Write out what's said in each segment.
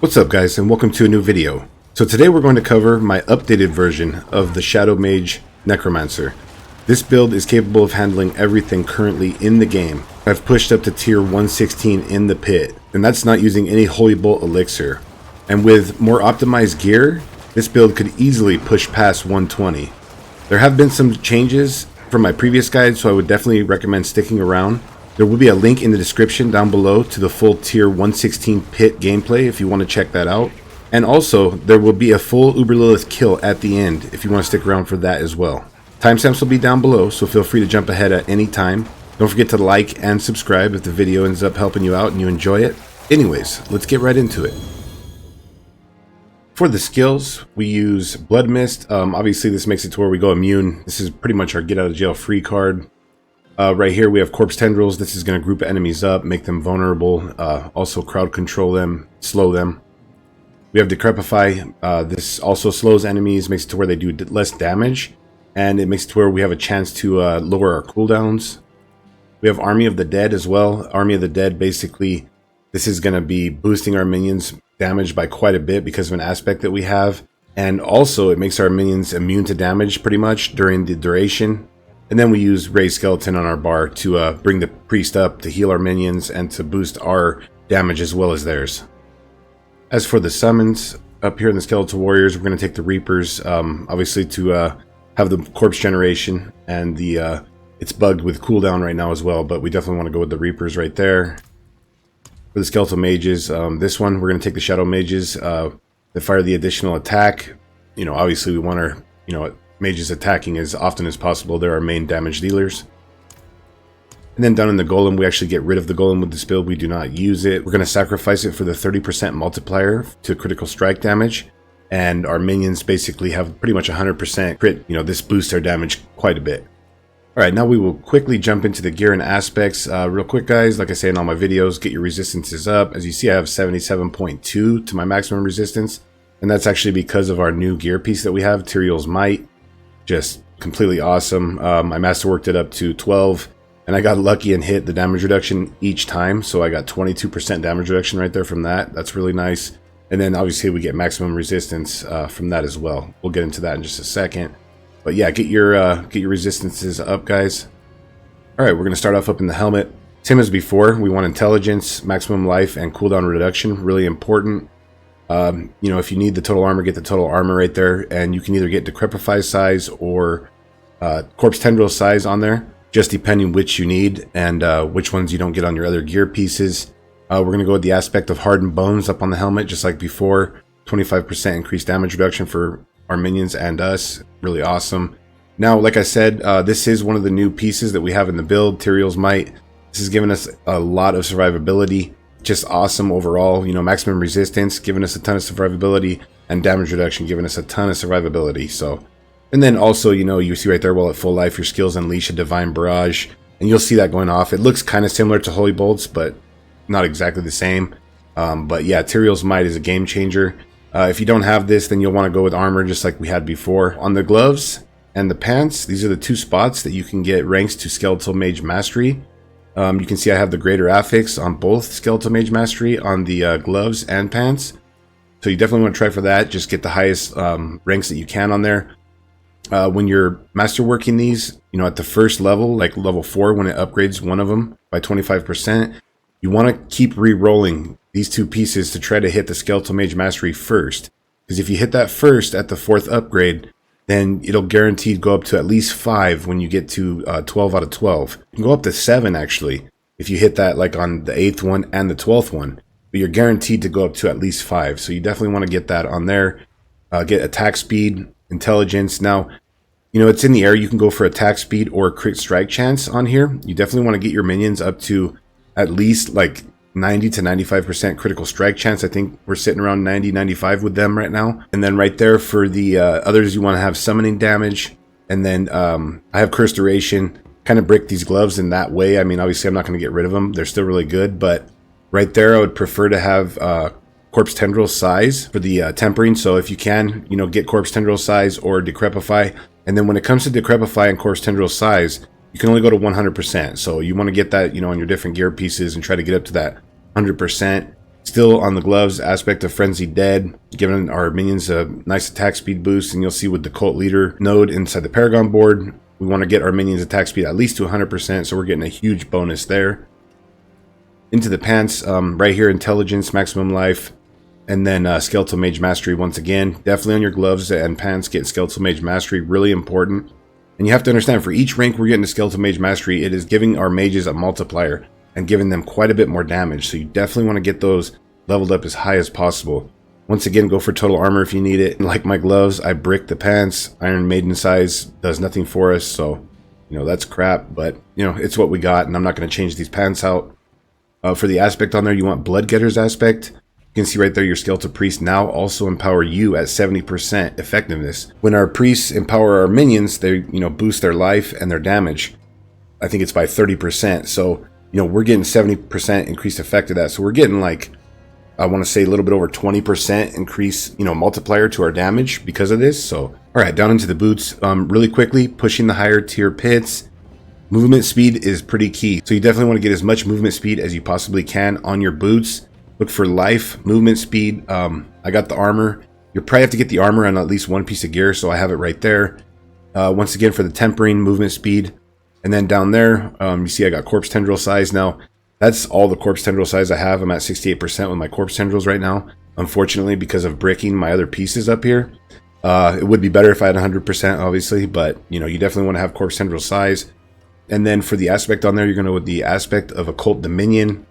What's up guys, and welcome to a new video. So today we're going to cover my updated version of the Shadow Mage Necromancer. This build is capable of handling everything currently in the game. I've pushed up to tier 116 in the pit, and that's not using any Holy Bolt elixir. And with more optimized gear, this build could easily push past 120. There have been some changes from my previous guide, so I would definitely recommend sticking around. There will be a link in the description down below to the full tier 116 pit gameplay if you want to check that out. And also, there will be a full Uber Lilith kill at the end if you want to stick around for that as well. Timestamps will be down below, so feel free to jump ahead at any time. Don't forget to like and subscribe if the video ends up helping you out and you enjoy it. Anyways, let's get right into it. For the skills, we use Blood Mist. Obviously, this makes it to where we go immune. This is pretty much our get out of jail free card. Right here we have Corpse Tendrils. This is going to group enemies up, make them vulnerable, also crowd control them, slow them. We have Decrepify. This also slows enemies, makes it to where they do less damage, and it makes it to where we have a chance to lower our cooldowns. We have Army of the Dead as well. Army of the Dead, basically, this is going to be boosting our minions' damage by quite a bit because of an aspect that we have, and also it makes our minions immune to damage pretty much during the duration. And then we use Raised Skeleton on our bar to bring the priest up to heal our minions and to boost our damage as well as theirs. As for the summons, up here in the Skeletal Warriors, we're going to take the Reapers, obviously to have the corpse generation, and the it's bugged with cooldown right now as well, but we definitely want to go with the Reapers right there. For the Skeletal Mages, this one, we're going to take the Shadow Mages that fire the additional attack. You know, obviously we want our, mages attacking as often as possible. They're our main damage dealers. And then down in the Golem, we actually get rid of the Golem with this build. We do not use it. We're going to sacrifice it for the 30% multiplier to critical strike damage. And our minions basically have pretty much 100% crit. This boosts our damage quite a bit. Alright, now we will quickly jump into the gear and aspects. Real quick guys, like I say in all my videos, get your resistances up. As you see, I have 77.2 to my maximum resistance. And that's actually because of our new gear piece that we have, Tyrael's Might. Just completely awesome. I masterworked it up to 12, and I got lucky and hit the damage reduction each time, so I got 22% damage reduction right there from that. That's really nice. And then obviously we get maximum resistance from that as well. We'll get into that in just a second. But yeah, get your resistances up, guys. All right, we're gonna start off up in the helmet. Same as before, we want intelligence, maximum life, and cooldown reduction. Really important. If you need the total armor, get the total armor right there, and you can either get Decrepify size or Corpse Tendril size on there, just depending which you need and which ones you don't get on your other gear pieces. We're going to go with the aspect of Hardened Bones up on the helmet, just like before. 25% increased damage reduction for our minions and us. Really awesome. Now, like I said, this is one of the new pieces that we have in the build, Tyrael's Might. This has given us a lot of survivability. Just awesome overall. Maximum resistance giving us a ton of survivability, and damage reduction giving us a ton of survivability. So, and then also, you see right there, while at full life, your skills unleash a divine barrage, and you'll see that going off. It looks kind of similar to Holy Bolts, but not exactly the same. But yeah, Tyrael's Might is a game changer. If you don't have this, then you'll want to go with armor, just like we had before. On the gloves and the pants, these are the two spots that you can get ranks to Skeletal Mage Mastery. You can see I have the greater affix on both Skeletal Mage Mastery on the gloves and pants. So you definitely want to try for that. Just get the highest ranks that you can on there. When you're masterworking these, at the first level, like level 4, when it upgrades one of them by 25%, you want to keep re-rolling these two pieces to try to hit the Skeletal Mage Mastery first. Because if you hit that first at the 4th upgrade, then it'll guaranteed go up to at least 5 when you get to 12 out of 12. You can go up to 7 actually if you hit that like on the 8th one and the 12th one. But you're guaranteed to go up to at least 5. So you definitely want to get that on there. Get attack speed, intelligence. Now, it's in the air. You can go for attack speed or crit strike chance on here. You definitely want to get your minions up to at least like 90 to 95% critical strike chance. I think we're sitting around 90, 95 with them right now. And then right there for the others, you want to have summoning damage. And then I have curse duration, kind of break these gloves in that way. I mean, obviously I'm not going to get rid of them. They're still really good, but right there I would prefer to have Corpse Tendril size for the tempering. So if you can, get Corpse Tendril size or Decrepify. And then when it comes to Decrepify and Corpse Tendril size, you can only go to 100%. So you want to get that, on your different gear pieces and try to get up to that 100%. Still on the gloves, aspect of Frenzied Dead, giving our minions a nice attack speed boost. And you'll see with the Cult Leader node inside the Paragon Board, we want to get our minions attack speed at least to 100%, so we're getting a huge bonus there. Into the pants, right here, Intelligence, Maximum Life, and then Skeletal Mage Mastery once again. Definitely on your gloves and pants, get Skeletal Mage Mastery, really important. And you have to understand, for each rank we're getting to Skeletal Mage Mastery, it is giving our mages a multiplier and giving them quite a bit more damage. So you definitely want to get those leveled up as high as possible. Once again, go for total armor if you need it. And like my gloves, I brick the pants. Iron Maiden size does nothing for us, so you know that's crap, but you know it's what we got, and I'm not going to change these pants out. For the aspect on there, you want Bloodgetter's aspect. You can see right there your Skeletal Priest now also empower you at 70% effectiveness. When our priests empower our minions, they boost their life and their damage. I think it's by 30%. So we're getting 70% increased effect of that. So we're getting like, I want to say a little bit over 20% increase, multiplier to our damage because of this. So all right, down into the boots really quickly, pushing the higher tier pits. Movement speed is pretty key. So you definitely want to get as much movement speed as you possibly can on your boots. Look for life, movement speed. I got the armor. You probably have to get the armor on at least one piece of gear, so I have it right there. Once again, for the tempering, movement speed. And then down there, you see I got corpse tendril size. Now, that's all the corpse tendril size I have. I'm at 68% with my corpse tendrils right now. Unfortunately, because of bricking my other pieces up here. It would be better if I had 100%, obviously, but you definitely want to have corpse tendril size. And then for the aspect on there, you're going to go with the aspect of Occult Dominion,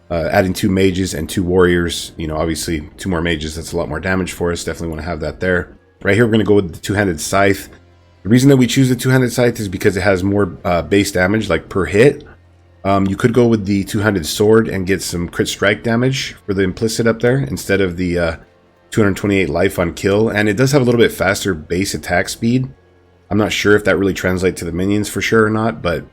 adding 2 mages and 2 warriors. Obviously 2 more mages, that's a lot more damage for us. Definitely want to have that there. Right here, we're going to go with the two-handed scythe. The reason that we choose the two-handed scythe is because it has more base damage, like per hit. You could go with the two-handed sword and get some crit strike damage for the implicit up there instead of the 228 life on kill. And it does have a little bit faster base attack speed. I'm not sure if that really translates to the minions for sure or not, but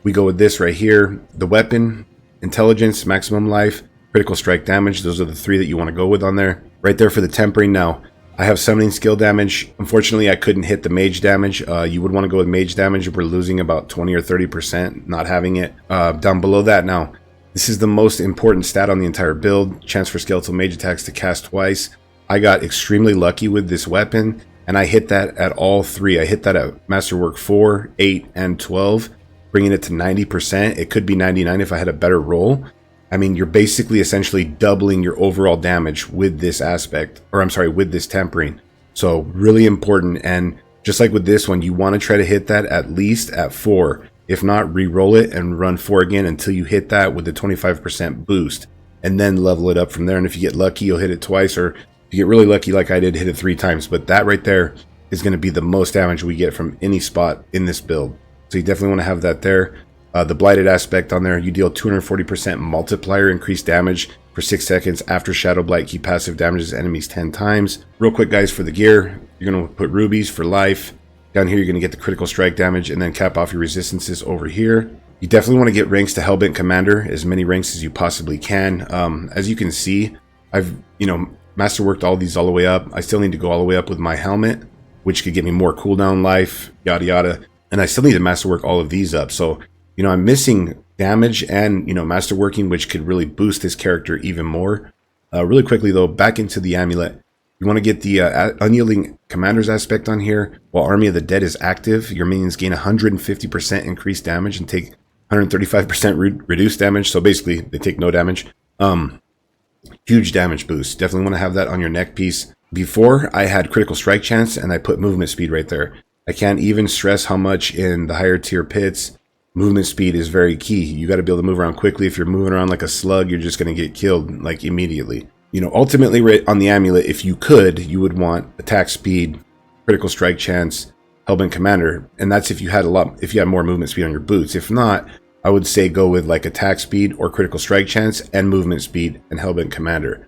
we go with this right here. The weapon, intelligence, maximum life, critical strike damage. Those are the 3 that you want to go with on there. Right there for the tempering. Now, I have summoning skill damage. Unfortunately, I couldn't hit the mage damage. You would want to go with mage damage if we're losing about 20 or 30%, not having it. Down below that now, this is the most important stat on the entire build. Chance for skeletal mage attacks to cast twice. I got extremely lucky with this weapon. And I hit that at all 3. I hit that at Masterwork 4, 8, and 12, bringing it to 90%. It could be 99 if I had a better roll. I mean, you're basically essentially doubling your overall damage with this aspect, or I'm sorry, with this tempering. So really important. And just like with this one, you want to try to hit that at least at 4. If not, re-roll it and run 4 again until you hit that with the 25% boost, and then level it up from there. And if you get lucky, you'll hit it twice, or you get really lucky like I did, hit it 3 times. But that right there is going to be the most damage we get from any spot in this build. So you definitely want to have that there. The blighted aspect on there, you deal 240% multiplier increased damage for 6 seconds after Shadow Blight. Keep passive damages enemies 10 times. Real quick guys, for the gear, you're going to put rubies for life. Down here you're going to get the critical strike damage and then cap off your resistances over here. You definitely want to get ranks to Hellbent Commander, as many ranks as you possibly can. As you can see, I've masterworked all these all the way up. I still need to go all the way up with my helmet, which could get me more cooldown life, yada yada. And I still need to masterwork all of these up. So, I'm missing damage and, masterworking, which could really boost this character even more. Really quickly though, back into the amulet. You want to get the Unyielding Commander's aspect on here. While Army of the Dead is active, your minions gain 150% increased damage and take 135% reduced damage. So basically, they take no damage. Huge damage boost. Definitely want to have that on your neck piece. Before, I had critical strike chance and I put movement speed right there. I can't even stress how much in the higher tier pits, movement speed is very key. You got to be able to move around quickly. If you're moving around like a slug, you're just going to get killed like immediately. Ultimately right on the amulet, if you could, you would want attack speed, critical strike chance, Hellbent Commander, and that's if you had more movement speed on your boots. If not, I would say go with like attack speed or critical strike chance and movement speed and Hellbent Commander.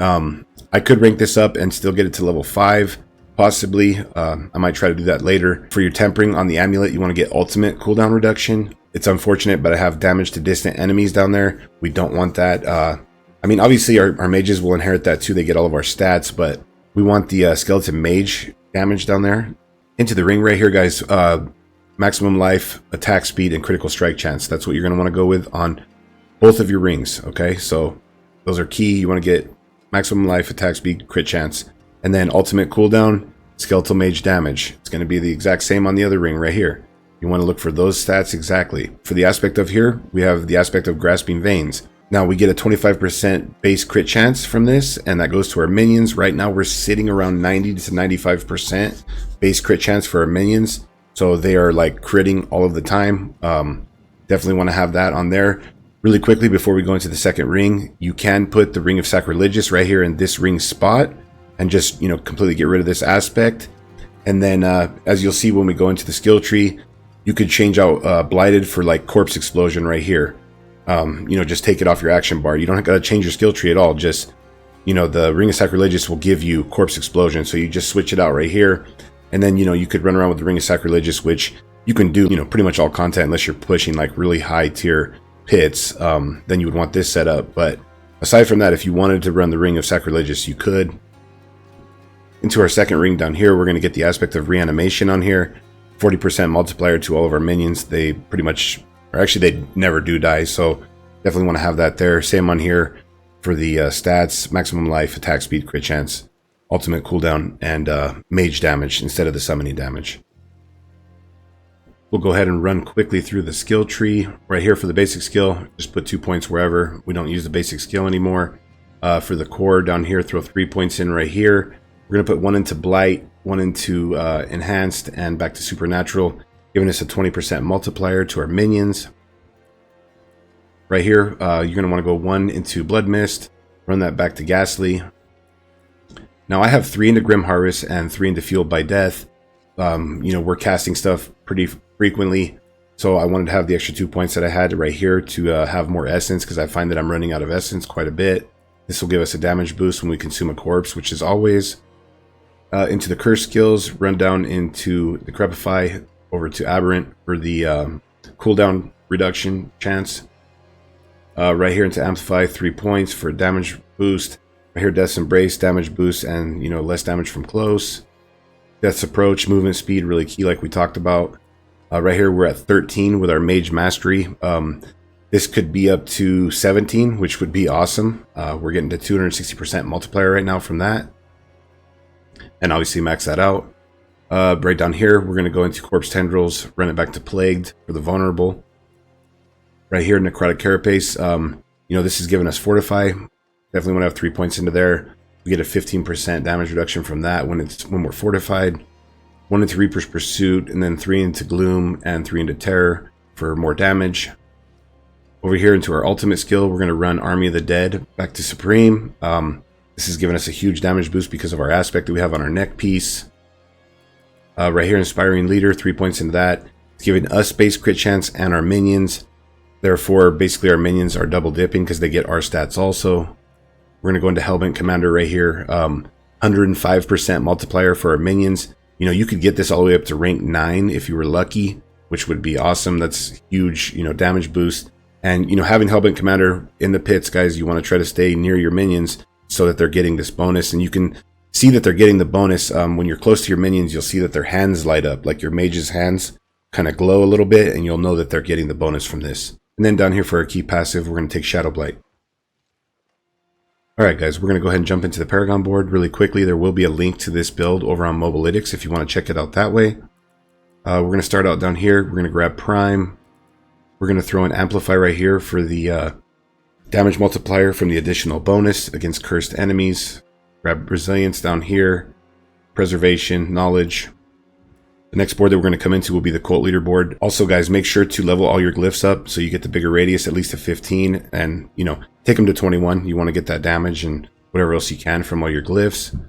I could rank this up and still get it to level 5, possibly. I might try to do that later. For your tempering on the amulet, you want to get ultimate cooldown reduction. It's unfortunate, but I have damage to distant enemies down there. We don't want that. I mean, obviously our mages will inherit that too. They get all of our stats, but we want the skeleton mage damage down there. Into the ring right here, guys. Maximum life, attack speed, and critical strike chance. That's what you're going to want to go with on both of your rings. Okay, so Those are key. You want to get maximum life, attack speed, crit chance, and then ultimate cooldown, skeletal mage damage. It's going to be the exact same on the other ring right here. You want to look for those stats exactly. For the aspect of here, we have the aspect of grasping veins. Now we get a 25% base crit chance from this, and that goes to our minions. Right now we're sitting around 90 to 95% base crit chance for our minions. So they are like critting all of the time. Definitely want to have that on there. Really quickly before we go into the second ring, you can put the Ring of Sacrilegious right here in this ring spot and just, you know, completely get rid of this aspect. And then as you'll see when we go into the skill tree, you could change out Blighted for like Corpse Explosion right here. You know, just take it off your action bar. You don't have to change your skill tree at all. Just, you know, the Ring of Sacrilegious will give you Corpse Explosion. So you just switch it out right here. And then, you know, you could run around with the Ring of Sacrilegious, which you can do, you know, pretty much all content unless you're pushing like really high tier pits. Then you would want this set up. But aside from that, if you wanted to run the Ring of Sacrilegious, you could. Into our second ring down here, we're going to get the aspect of reanimation on here. 40% multiplier to all of our minions. They pretty much, or actually they never do die, so definitely want to have that there. Same on here for the stats, maximum life, attack speed, crit chance, ultimate cooldown, and mage damage instead of the summoning damage. We'll go ahead and run quickly through the skill tree. Right here for the basic skill, just put 2 points wherever. We don't use the basic skill anymore. For the core down here, throw 3 points in right here. We're going to put 1 into Blight, 1 into Enhanced, and back to Supernatural, giving us a 20% multiplier to our minions. Right here, you're going to want to go 1 into Blood Mist, run that back to Ghastly. Now I have 3 into Grim Harvest and 3 into Fueled by Death. You know, we're casting stuff pretty frequently, so I wanted to have the extra 2 points that I had right here to have more essence, because I find that I'm running out of essence quite a bit. This will give us a damage boost when we consume a corpse, which is always into the curse skills, run down into the Decrepify, over to Aberrant for the cooldown reduction chance. Right here into Amplify, 3 points for damage boost. Right here, Death's Embrace, damage boost, and, you know, less damage from close. Death's Approach, movement speed, really key like we talked about. Right here, we're at 13 with our Mage Mastery. This could be up to 17, which would be awesome. We're getting to 260% multiplier right now from that. And obviously max that out. Right down here, we're going to go into Corpse Tendrils, run it back to Plagued for the Vulnerable. Right here, Necrotic Carapace. You know, this is giving us Fortify. Definitely want to have 3 points into there. We get a 15% damage reduction from that when we're fortified. 1 into Reaper's Pursuit, and then 3 into Gloom and 3 into Terror for more damage. Over here into our ultimate skill, we're going to run Army of the Dead back to Supreme. This is giving us a huge damage boost because of our aspect that we have on our neck piece. Right here, Inspiring Leader, 3 points into that. It's giving us base crit chance and our minions. Therefore, basically our minions are double dipping because they get our stats also. We're going to go into Hellbent Commander right here. 105% multiplier for our minions. You know, you could get this all the way up to rank 9 if you were lucky, which would be awesome. That's huge, you know, damage boost. And, you know, having Hellbent Commander in the pits, guys, you want to try to stay near your minions so that they're getting this bonus. And you can see that they're getting the bonus when you're close to your minions. You'll see that their hands light up, like your mage's hands kind of glow a little bit, and you'll know that they're getting the bonus from this. And then down here for our key passive, we're going to take Shadow Blight. Alright guys, we're going to go ahead and jump into the Paragon board really quickly. There will be a link to this build over on Mobilytics if you want to check it out that way. We're going to start out down here. We're going to grab Prime. We're going to throw an Amplify right here for the damage multiplier from the additional bonus against cursed enemies. Grab Resilience down here. Preservation, Knowledge. The next board that we're going to come into will be the Cult Leader board. Also guys, make sure to level all your glyphs up so you get the bigger radius, at least to 15, and, you know, take them to 21. You want to get that damage and whatever else you can from all your glyphs.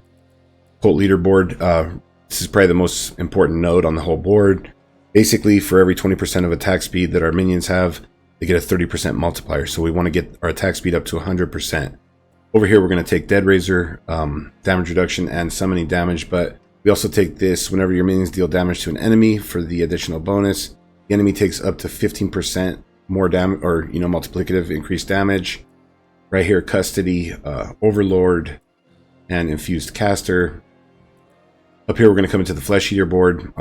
Cult Leader board. This is probably the most important node on the whole board. Basically, for every 20% of attack speed that our minions have, they get a 30% multiplier. So we want to get our attack speed up to 100%. Over here, we're going to take Dead Razor, damage reduction, and summoning damage. But we also take this whenever your minions deal damage to an enemy for the additional bonus. The enemy takes up to 15% more damage, or, you know, multiplicative increased damage. Right here, Custody, Overlord, and Infused Caster. Up here, we're going to come into the Flesh Eater board.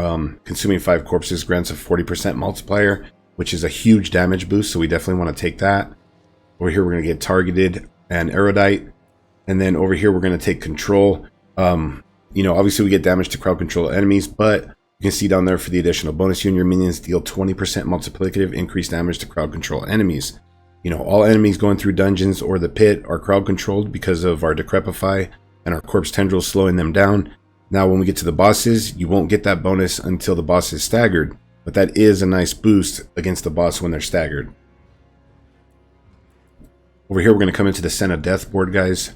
Consuming 5 corpses grants a 40% multiplier, which is a huge damage boost, so we definitely want to take that. Over here, we're going to get Targeted, and erudite. And then over here, we're going to take control. You know, obviously we get damage to crowd control enemies, but you can see down there for the additional bonus, you and your minions deal 20% multiplicative increased damage to crowd control enemies. You know, all enemies going through dungeons or the pit are crowd controlled because of our decrepify and our corpse tendrils slowing them down. Now, when we get to the bosses, you won't get that bonus until the boss is staggered, but that is a nice boost against the boss when they're staggered. Over here, we're going to come into the Scent of Death board, guys.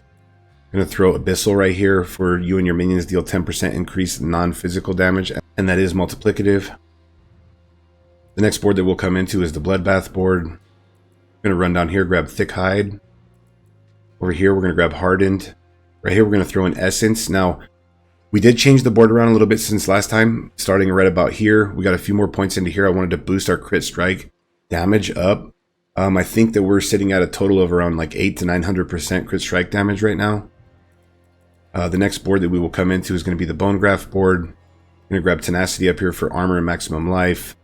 I'm going to throw Abyssal right here for you and your minions deal 10% increased non-physical damage, and that is multiplicative. The next board that we'll come into is the Bloodbath board. I'm going to run down here, grab Thick Hide. Over here, we're going to grab Hardened. Right here, we're going to throw in Essence. Now, we did change the board around a little bit since last time, starting right about here. We got a few more points into here. I wanted to boost our crit strike damage up. I think that we're sitting at a total of around like 800 to 900% crit strike damage right now. The next board that we will come into is going to be the Bone Graft board. I'm going to grab Tenacity up here for armor and maximum life.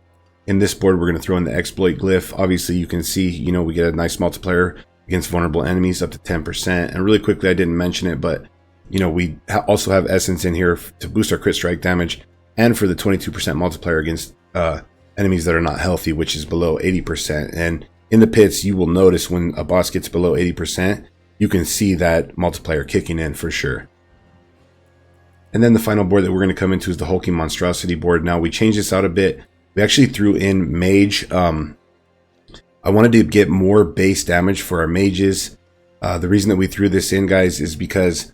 In this board, we're going to throw in the Exploit Glyph. Obviously, you can see, you know, we get a nice multiplier against vulnerable enemies up to 10%. And really quickly, I didn't mention it, but, you know, we also have Essence in here to boost our crit strike damage and for the 22% multiplier against enemies that are not healthy, which is below 80%. And in the pits, you will notice when a boss gets below 80%, you can see that multiplier kicking in for sure. And then the final board that we're going to come into is the Hulking Monstrosity board. Now, we changed this out a bit. We actually threw in Mage. I wanted to get more base damage for our mages. The reason that we threw this in, guys, is because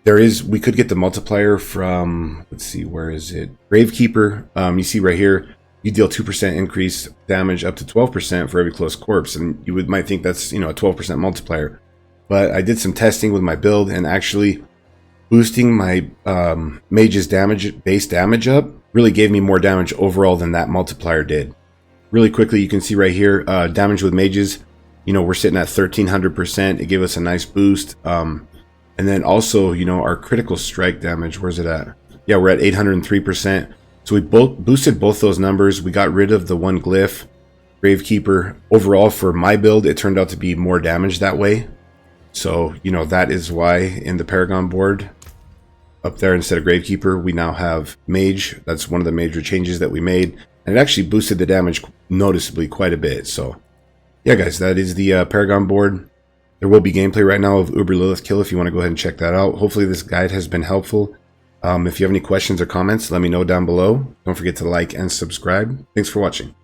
we could get the multiplier from, let's see, where is it? Gravekeeper. You see right here, you deal 2% increased damage up to 12% for every close corpse. And you might think that's, you know, a 12% multiplier. But I did some testing with my build, and actually boosting my mage's base damage up really gave me more damage overall than that multiplier did. Really quickly, you can see right here, damage with mages, you know, we're sitting at 1300%. It gave us a nice boost. And then also, you know, our critical strike damage, where's it at? Yeah, we're at 803%. So we boosted both those numbers. We got rid of the one glyph, Gravekeeper. Overall, for my build, it turned out to be more damage that way. So, you know, that is why in the Paragon board, up there instead of Gravekeeper, we now have Mage. That's one of the major changes that we made. And it actually boosted the damage noticeably quite a bit. So, yeah, guys, that is the Paragon board. There will be gameplay right now of Uber Lilith Kill if you want to go ahead and check that out. Hopefully this guide has been helpful. If you have any questions or comments, let me know down below. Don't forget to like and subscribe. Thanks for watching.